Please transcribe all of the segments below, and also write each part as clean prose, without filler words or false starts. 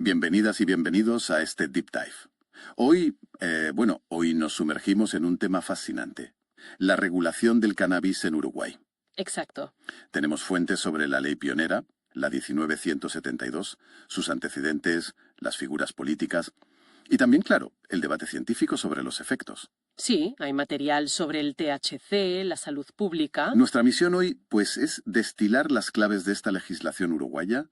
Bienvenidas y bienvenidos a este Deep Dive. Hoy nos sumergimos en un tema fascinante, la regulación del cannabis en Uruguay. Exacto. Tenemos fuentes sobre la ley pionera, la 1972, sus antecedentes, las figuras políticas y también, claro, el debate científico sobre los efectos. Sí, hay material sobre el THC, la salud pública. Nuestra misión hoy, pues, es destilar las claves de esta legislación uruguaya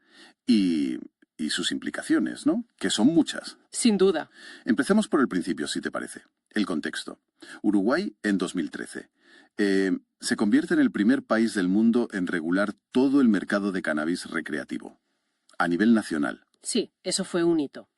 y sus implicaciones, ¿no? Que son muchas. Sin duda. Empecemos por el principio, si te parece. El contexto. Uruguay en 2013. Se convierte en el primer país del mundo en regular todo el mercado de cannabis recreativo, a nivel nacional. Sí, eso fue un hito.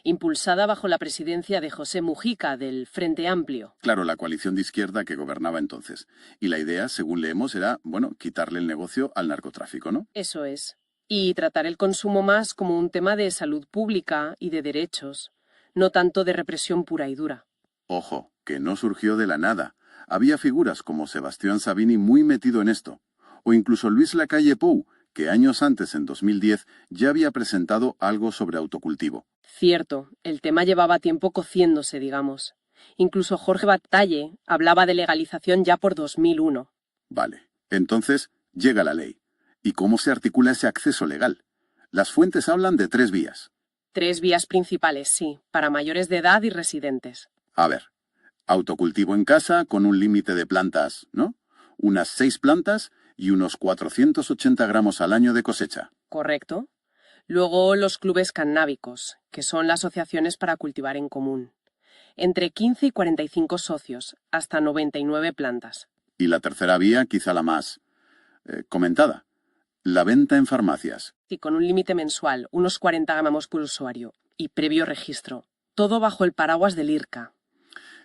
Impulsada bajo la presidencia de José Mujica del Frente Amplio. Claro, la coalición de izquierda que gobernaba entonces. Y la idea, según leemos, era, quitarle el negocio al narcotráfico, ¿no? Eso es. Y tratar el consumo más como un tema de salud pública y de derechos, no tanto de represión pura y dura. Ojo, que no surgió de la nada. Había figuras como Sebastián Savini muy metido en esto. O incluso Luis Lacalle Pou, que años antes, en 2010, ya había presentado algo sobre autocultivo. Cierto, el tema llevaba tiempo cociéndose, digamos. Incluso Jorge Batalle hablaba de legalización ya por 2001. Vale, entonces llega la ley. ¿Y cómo se articula ese acceso legal? Las fuentes hablan de 3 vías. 3 vías principales, sí, para mayores de edad y residentes. A ver, autocultivo en casa con un límite de plantas, ¿no? Unas 6 plantas y unos 480 gramos al año de cosecha. Correcto. Luego los clubes cannábicos, que son las asociaciones para cultivar en común. Entre 15 y 45 socios, hasta 99 plantas. Y la tercera vía, quizá la más comentada, la venta en farmacias. Y con un límite mensual, unos 40 gramos por usuario, y previo registro. Todo bajo el paraguas del IRCA.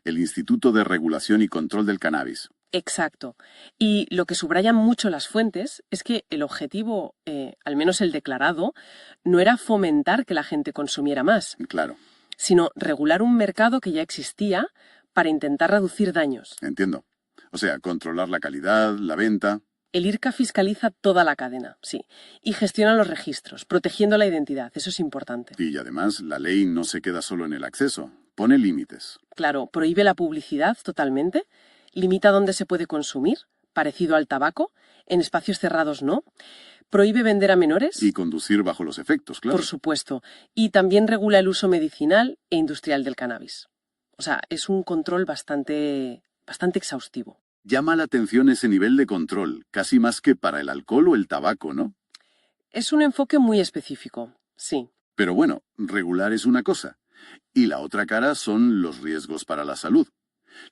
El Instituto de Regulación y Control del Cannabis. Exacto. Y lo que subrayan mucho las fuentes es que el objetivo, al menos el declarado, no era fomentar que la gente consumiera más, Claro, sino regular un mercado que ya existía para intentar reducir daños. entiendo. O sea, controlar la calidad, la venta. El IRCA fiscaliza toda la cadena, sí, y gestiona los registros, protegiendo la identidad, eso es importante. Y además, la ley no se queda solo en el acceso, pone límites. Claro, prohíbe la publicidad totalmente, limita dónde se puede consumir, parecido al tabaco, en espacios cerrados no, prohíbe vender a menores. Y conducir bajo los efectos, claro. Por supuesto, y también regula el uso medicinal e industrial del cannabis. O sea, es un control bastante exhaustivo. Llama la atención ese nivel de control, casi más que para el alcohol o el tabaco, ¿no? Es un enfoque muy específico, sí. Pero bueno, regular es una cosa. Y la otra cara son los riesgos para la salud,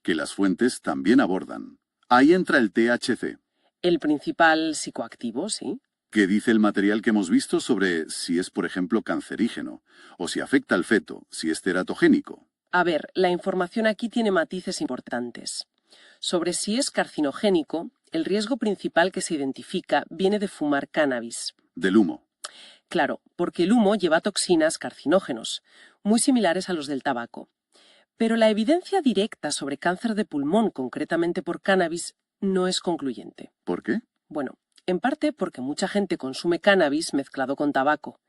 que las fuentes también abordan. Ahí entra el THC. El principal psicoactivo, sí. ¿Qué dice el material que hemos visto sobre si es, por ejemplo, cancerígeno? O si afecta al feto, si es teratogénico. A ver, la información aquí tiene matices importantes. Sobre si es carcinogénico, el riesgo principal que se identifica viene de fumar cannabis. Del humo. Claro, porque el humo lleva toxinas carcinógenos, muy similares a los del tabaco. Pero la evidencia directa sobre cáncer de pulmón, concretamente por cannabis, no es concluyente. ¿Por qué? Bueno, en parte porque mucha gente consume cannabis mezclado con tabaco,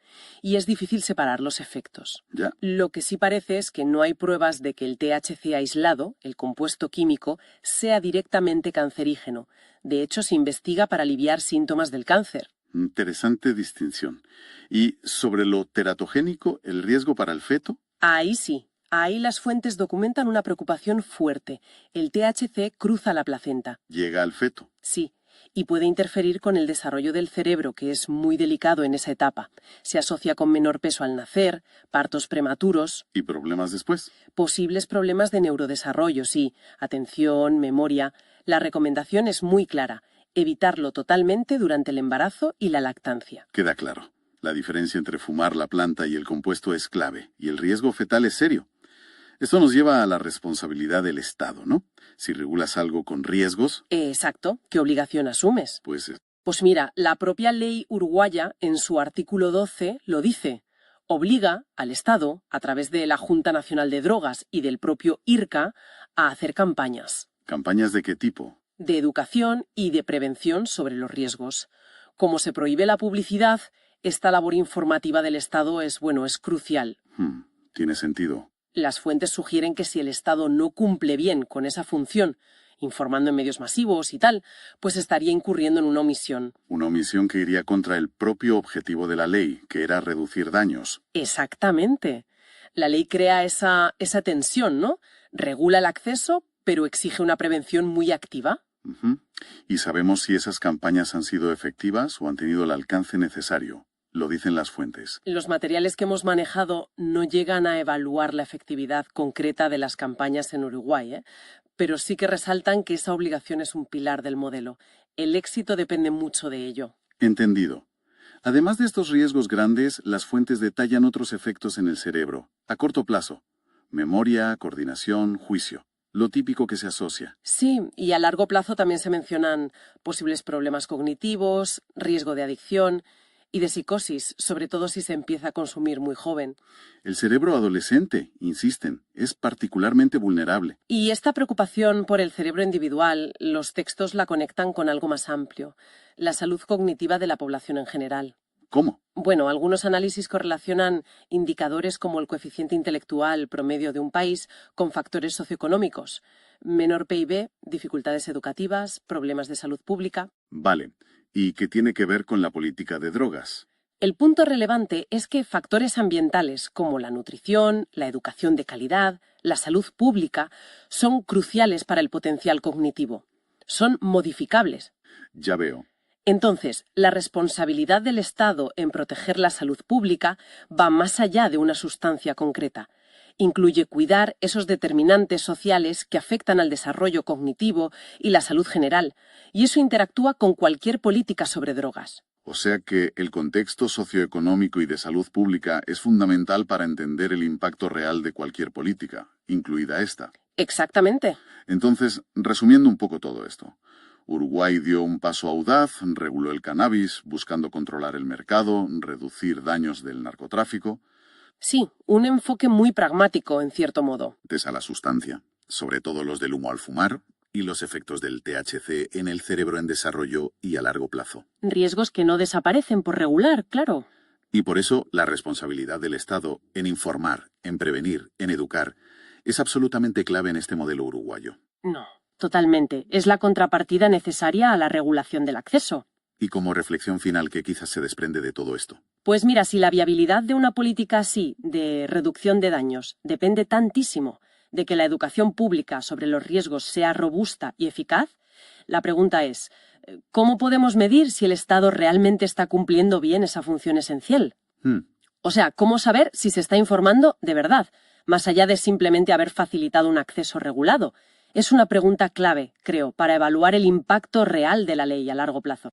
y es difícil separar los efectos. Ya. Lo que sí parece es que no hay pruebas de que el THC aislado, el compuesto químico, sea directamente cancerígeno. De hecho, se investiga para aliviar síntomas del cáncer. Interesante distinción. ¿Y sobre lo teratogénico, el riesgo para el feto? Ahí sí. Ahí las fuentes documentan una preocupación fuerte. El THC cruza la placenta. Llega al feto. Sí, y puede interferir con el desarrollo del cerebro, que es muy delicado en esa etapa. Se asocia con menor peso al nacer, partos prematuros. ¿Y problemas después? Posibles problemas de neurodesarrollo, sí. Atención, memoria. La recomendación es muy clara. Evitarlo totalmente durante el embarazo y la lactancia. Queda claro. La diferencia entre fumar la planta y el compuesto es clave, y el riesgo fetal es serio. Esto nos lleva a la responsabilidad del Estado, ¿no? Si regulas algo con riesgos, Exacto. ¿Qué obligación asumes? pues Pues mira, la propia ley uruguaya, en su artículo 12, lo dice. Obliga al Estado, a través de la Junta Nacional de Drogas y del propio IRCA, a hacer campañas ¿campañas de qué tipo? de educación y de prevención sobre los riesgos. Como se prohíbe la publicidad, esta labor informativa del Estado es crucial. Tiene sentido. Las fuentes sugieren que si el Estado no cumple bien con esa función, informando en medios masivos y tal, pues estaría incurriendo en una omisión. Una omisión que iría contra el propio objetivo de la ley, que era reducir daños. Exactamente. La ley crea esa tensión, ¿no? Regula el acceso, pero exige una prevención muy activa. ¿Y sabemos si esas campañas han sido efectivas o han tenido el alcance necesario? Lo dicen las fuentes. Los materiales que hemos manejado no llegan a evaluar la efectividad concreta de las campañas en Uruguay, pero sí que resaltan que esa obligación es un pilar del modelo. El éxito depende mucho de ello. Entendido. Además de estos riesgos grandes, las fuentes detallan otros efectos en el cerebro, a corto plazo. Memoria, coordinación, juicio. Lo típico que se asocia. Sí, y a largo plazo también se mencionan posibles problemas cognitivos, riesgo de adicción y de psicosis, sobre todo si se empieza a consumir muy joven. El cerebro adolescente, insisten, es particularmente vulnerable. Y esta preocupación por el cerebro individual, los textos la conectan con algo más amplio, la salud cognitiva de la población en general. ¿Cómo? Bueno, algunos análisis correlacionan indicadores como el coeficiente intelectual promedio de un país con factores socioeconómicos, menor PIB, dificultades educativas, problemas de salud pública. Vale. ¿Y qué tiene que ver con la política de drogas? El punto relevante es que factores ambientales como la nutrición, la educación de calidad, la salud pública, son cruciales para el potencial cognitivo. Son modificables. Ya veo. Entonces, la responsabilidad del Estado en proteger la salud pública va más allá de una sustancia concreta. Incluye cuidar esos determinantes sociales que afectan al desarrollo cognitivo y la salud general, y eso interactúa con cualquier política sobre drogas. O sea que el contexto socioeconómico y de salud pública es fundamental para entender el impacto real de cualquier política, incluida esta. Exactamente. Entonces, resumiendo un poco todo esto, Uruguay dio un paso audaz, reguló el cannabis, buscando controlar el mercado, reducir daños del narcotráfico. Sí, un enfoque muy pragmático, en cierto modo. A la sustancia, sobre todo los del humo al fumar y los efectos del THC en el cerebro en desarrollo y a largo plazo. Riesgos que no desaparecen por regular, claro. Y por eso la responsabilidad del Estado en informar, en prevenir, en educar, es absolutamente clave en este modelo uruguayo. No, totalmente. Es la contrapartida necesaria a la regulación del acceso. Y como reflexión final, ¿qué quizás se desprende de todo esto? Pues mira, si la viabilidad de una política así, de reducción de daños, depende tantísimo de que la educación pública sobre los riesgos sea robusta y eficaz, la pregunta es, ¿cómo podemos medir si el Estado realmente está cumpliendo bien esa función esencial? O sea, ¿cómo saber si se está informando de verdad, más allá de simplemente haber facilitado un acceso regulado? Es una pregunta clave, creo, para evaluar el impacto real de la ley a largo plazo.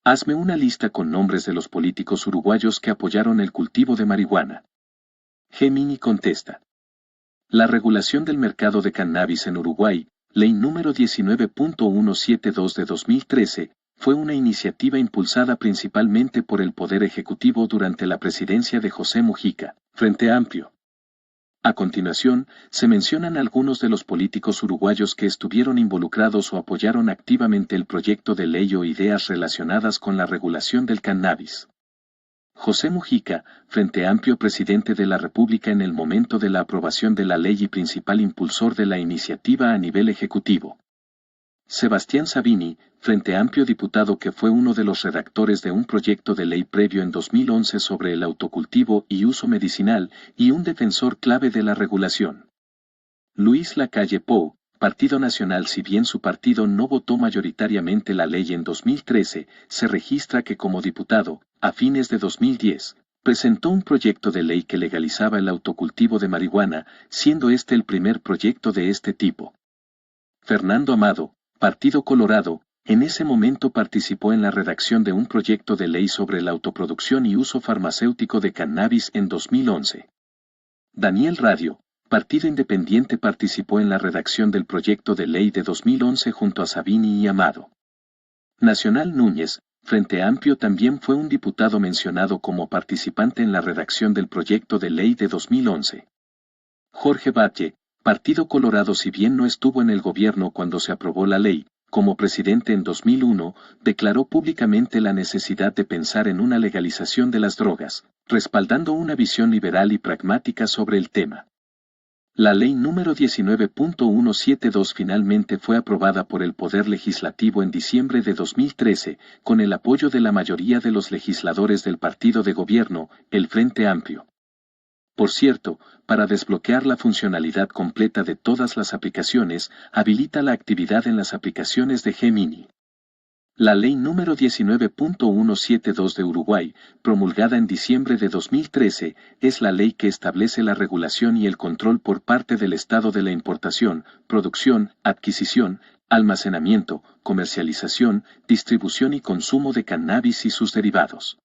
Hazme una lista con nombres de los políticos uruguayos que apoyaron el cultivo de marihuana. Gemini contesta. La regulación del mercado de cannabis en Uruguay, Ley número 19.172 de 2013, fue una iniciativa impulsada principalmente por el Poder Ejecutivo durante la presidencia de José Mujica, Frente Amplio. A continuación, se mencionan algunos de los políticos uruguayos que estuvieron involucrados o apoyaron activamente el proyecto de ley o ideas relacionadas con la regulación del cannabis. José Mujica, Frente Amplio, presidente de la República en el momento de la aprobación de la ley y principal impulsor de la iniciativa a nivel ejecutivo. Sebastián Sabini, Frente Amplio, diputado que fue uno de los redactores de un proyecto de ley previo en 2011 sobre el autocultivo y uso medicinal, y un defensor clave de la regulación. Luis Lacalle Pou, Partido Nacional. Si bien su partido no votó mayoritariamente la ley en 2013, se registra que como diputado, a fines de 2010, presentó un proyecto de ley que legalizaba el autocultivo de marihuana, siendo este el primer proyecto de este tipo. Fernando Amado, Partido Colorado, en ese momento participó en la redacción de un proyecto de ley sobre la autoproducción y uso farmacéutico de cannabis en 2011. Daniel Radio, Partido Independiente, participó en la redacción del proyecto de ley de 2011 junto a Sabini y Amado. Nacional Núñez, Frente Amplio, también fue un diputado mencionado como participante en la redacción del proyecto de ley de 2011. Jorge Batlle, Partido Colorado, si bien no estuvo en el gobierno cuando se aprobó la ley, como presidente en 2001, declaró públicamente la necesidad de pensar en una legalización de las drogas, respaldando una visión liberal y pragmática sobre el tema. La ley número 19.172 finalmente fue aprobada por el Poder Legislativo en diciembre de 2013, con el apoyo de la mayoría de los legisladores del partido de gobierno, el Frente Amplio. Por cierto, para desbloquear la funcionalidad completa de todas las aplicaciones, habilita la actividad en las aplicaciones de Gemini. La ley número 19.172 de Uruguay, promulgada en diciembre de 2013, es la ley que establece la regulación y el control por parte del Estado de la importación, producción, adquisición, almacenamiento, comercialización, distribución y consumo de cannabis y sus derivados.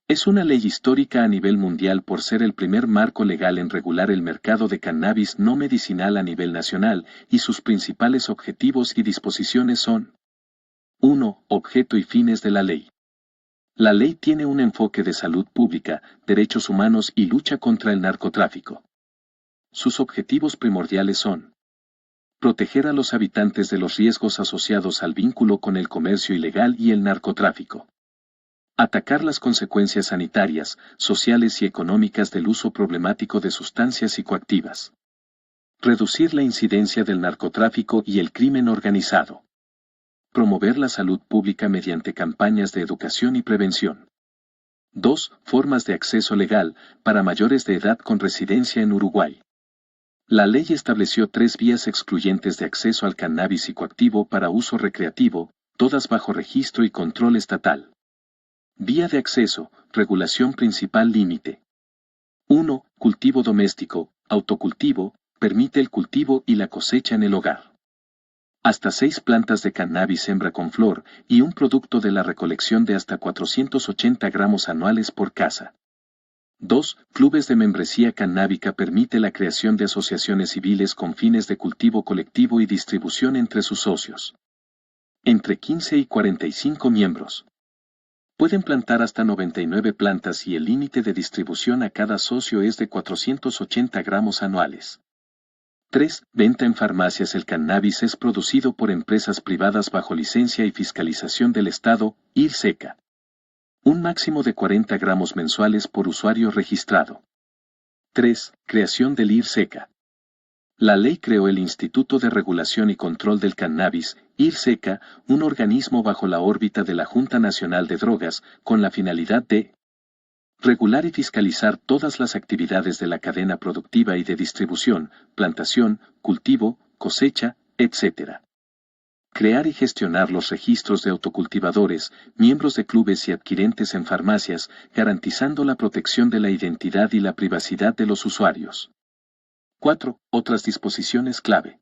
Es una ley histórica a nivel mundial por ser el primer marco legal en regular el mercado de cannabis no medicinal a nivel nacional, y sus principales objetivos y disposiciones son: 1. Objeto y fines de la ley. La ley tiene un enfoque de salud pública, derechos humanos y lucha contra el narcotráfico. Sus objetivos primordiales son: proteger a los habitantes de los riesgos asociados al vínculo con el comercio ilegal y el narcotráfico. Atacar las consecuencias sanitarias, sociales y económicas del uso problemático de sustancias psicoactivas. Reducir la incidencia del narcotráfico y el crimen organizado. Promover la salud pública mediante campañas de educación y prevención. 2. Formas de acceso legal, para mayores de edad con residencia en Uruguay. La ley estableció 3 vías excluyentes de acceso al cannabis psicoactivo para uso recreativo, todas bajo registro y control estatal. Vía de acceso, regulación principal límite. 1. Cultivo doméstico, autocultivo, permite el cultivo y la cosecha en el hogar. Hasta 6 plantas de cannabis hembra con flor, y un producto de la recolección de hasta 480 gramos anuales por casa. 2. Clubes de membresía cannábica permite la creación de asociaciones civiles con fines de cultivo colectivo y distribución entre sus socios. Entre 15 y 45 miembros. Pueden plantar hasta 99 plantas y el límite de distribución a cada socio es de 480 gramos anuales. 3. Venta en farmacias. El cannabis es producido por empresas privadas bajo licencia y fiscalización del Estado, IRSECA. Un máximo de 40 gramos mensuales por usuario registrado. 3. Creación del IRSECA. La ley creó el Instituto de Regulación y Control del Cannabis, IRSECA, un organismo bajo la órbita de la Junta Nacional de Drogas, con la finalidad de regular y fiscalizar todas las actividades de la cadena productiva y de distribución, plantación, cultivo, cosecha, etc. Crear y gestionar los registros de autocultivadores, miembros de clubes y adquirentes en farmacias, garantizando la protección de la identidad y la privacidad de los usuarios. 4. Otras disposiciones clave.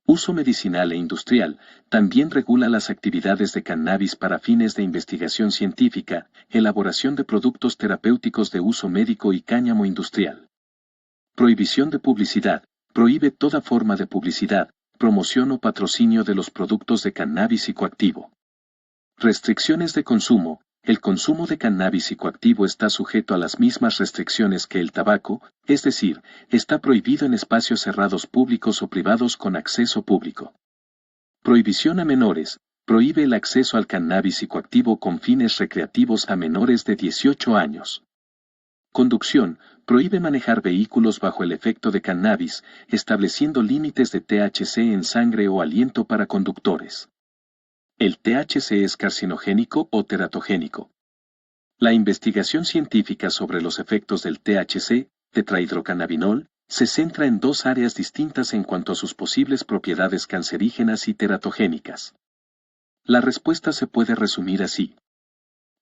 Uso medicinal e industrial, también regula las actividades de cannabis para fines de investigación científica, elaboración de productos terapéuticos de uso médico y cáñamo industrial. Prohibición de publicidad, prohíbe toda forma de publicidad, promoción o patrocinio de los productos de cannabis psicoactivo. Restricciones de consumo. El consumo de cannabis psicoactivo está sujeto a las mismas restricciones que el tabaco, es decir, está prohibido en espacios cerrados públicos o privados con acceso público. Prohibición a menores. Prohíbe el acceso al cannabis psicoactivo con fines recreativos a menores de 18 años. Conducción. Prohíbe manejar vehículos bajo el efecto de cannabis, estableciendo límites de THC en sangre o aliento para conductores. ¿El THC es carcinogénico o teratogénico? La investigación científica sobre los efectos del THC, tetrahidrocannabinol, se centra en 2 áreas distintas en cuanto a sus posibles propiedades cancerígenas y teratogénicas. La respuesta se puede resumir así.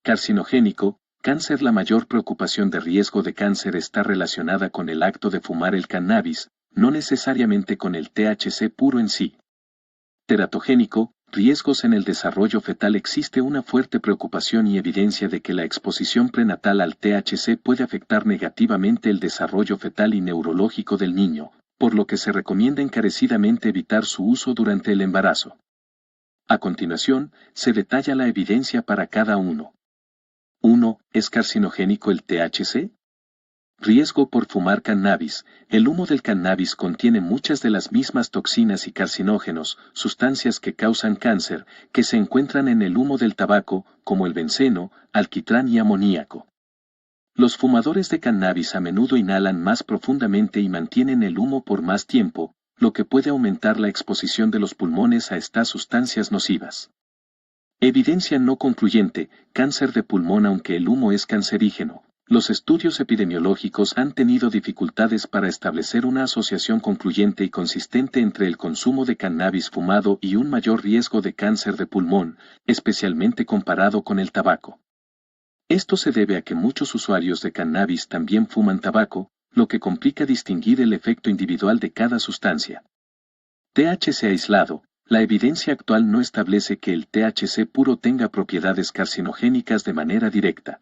Carcinogénico, cáncer. La mayor preocupación de riesgo de cáncer está relacionada con el acto de fumar el cannabis, no necesariamente con el THC puro en sí. Teratogénico, riesgos en el desarrollo fetal. Existe una fuerte preocupación y evidencia de que la exposición prenatal al THC puede afectar negativamente el desarrollo fetal y neurológico del niño, por lo que se recomienda encarecidamente evitar su uso durante el embarazo. A continuación, se detalla la evidencia para cada uno. 1. ¿Es carcinogénico el THC? Riesgo por fumar cannabis. El humo del cannabis contiene muchas de las mismas toxinas y carcinógenos, sustancias que causan cáncer, que se encuentran en el humo del tabaco, como el benceno, alquitrán y amoníaco. Los fumadores de cannabis a menudo inhalan más profundamente y mantienen el humo por más tiempo, lo que puede aumentar la exposición de los pulmones a estas sustancias nocivas. Evidencia no concluyente, cáncer de pulmón aunque el humo es cancerígeno. Los estudios epidemiológicos han tenido dificultades para establecer una asociación concluyente y consistente entre el consumo de cannabis fumado y un mayor riesgo de cáncer de pulmón, especialmente comparado con el tabaco. Esto se debe a que muchos usuarios de cannabis también fuman tabaco, lo que complica distinguir el efecto individual de cada sustancia. THC aislado. La evidencia actual no establece que el THC puro tenga propiedades carcinogénicas de manera directa.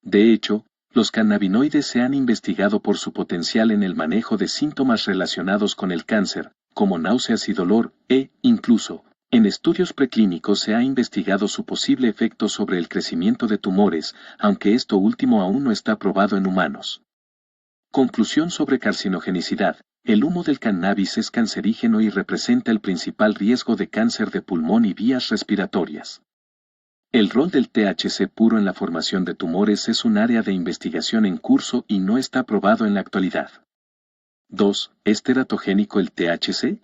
De hecho, los cannabinoides se han investigado por su potencial en el manejo de síntomas relacionados con el cáncer, como náuseas y dolor, incluso, en estudios preclínicos se ha investigado su posible efecto sobre el crecimiento de tumores, aunque esto último aún no está probado en humanos. Conclusión sobre carcinogenicidad. El humo del cannabis es cancerígeno y representa el principal riesgo de cáncer de pulmón y vías respiratorias. El rol del THC puro en la formación de tumores es un área de investigación en curso y no está probado en la actualidad. 2. ¿Es teratogénico el THC?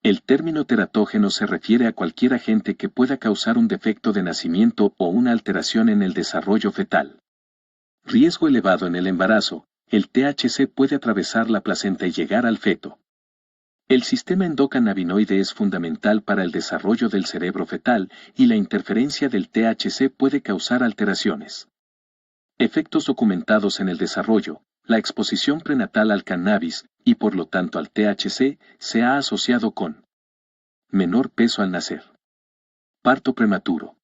El término teratógeno se refiere a cualquier agente que pueda causar un defecto de nacimiento o una alteración en el desarrollo fetal. Riesgo elevado en el embarazo. El THC puede atravesar la placenta y llegar al feto. El sistema endocannabinoide es fundamental para el desarrollo del cerebro fetal y la interferencia del THC puede causar alteraciones. Efectos documentados en el desarrollo. La exposición prenatal al cannabis, y por lo tanto al THC, se ha asociado con menor peso al nacer. Parto prematuro.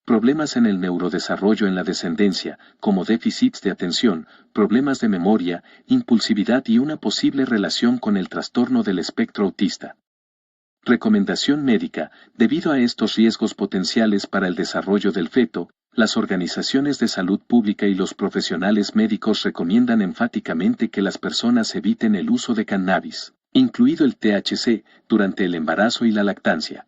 Problemas en el neurodesarrollo en la descendencia, como déficits de atención, problemas de memoria, impulsividad y una posible relación con el trastorno del espectro autista. Recomendación médica. Debido a estos riesgos potenciales para el desarrollo del feto, las organizaciones de salud pública y los profesionales médicos recomiendan enfáticamente que las personas eviten el uso de cannabis, incluido el THC, durante el embarazo y la lactancia.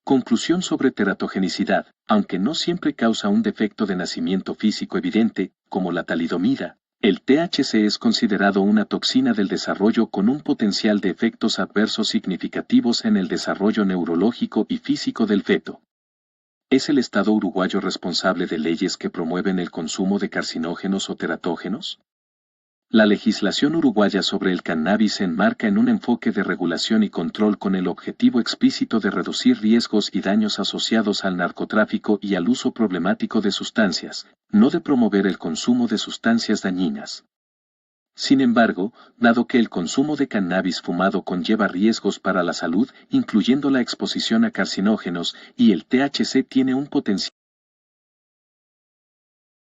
Conclusión sobre teratogenicidad. Aunque no siempre causa un defecto de nacimiento físico evidente, como la talidomida, el THC es considerado una toxina del desarrollo con un potencial de efectos adversos significativos en el desarrollo neurológico y físico del feto. ¿Es el Estado uruguayo responsable de leyes que promueven el consumo de carcinógenos o teratógenos? La legislación uruguaya sobre el cannabis se enmarca en un enfoque de regulación y control con el objetivo explícito de reducir riesgos y daños asociados al narcotráfico y al uso problemático de sustancias, no de promover el consumo de sustancias dañinas. Sin embargo, dado que el consumo de cannabis fumado conlleva riesgos para la salud, incluyendo la exposición a carcinógenos, y el THC tiene un potencial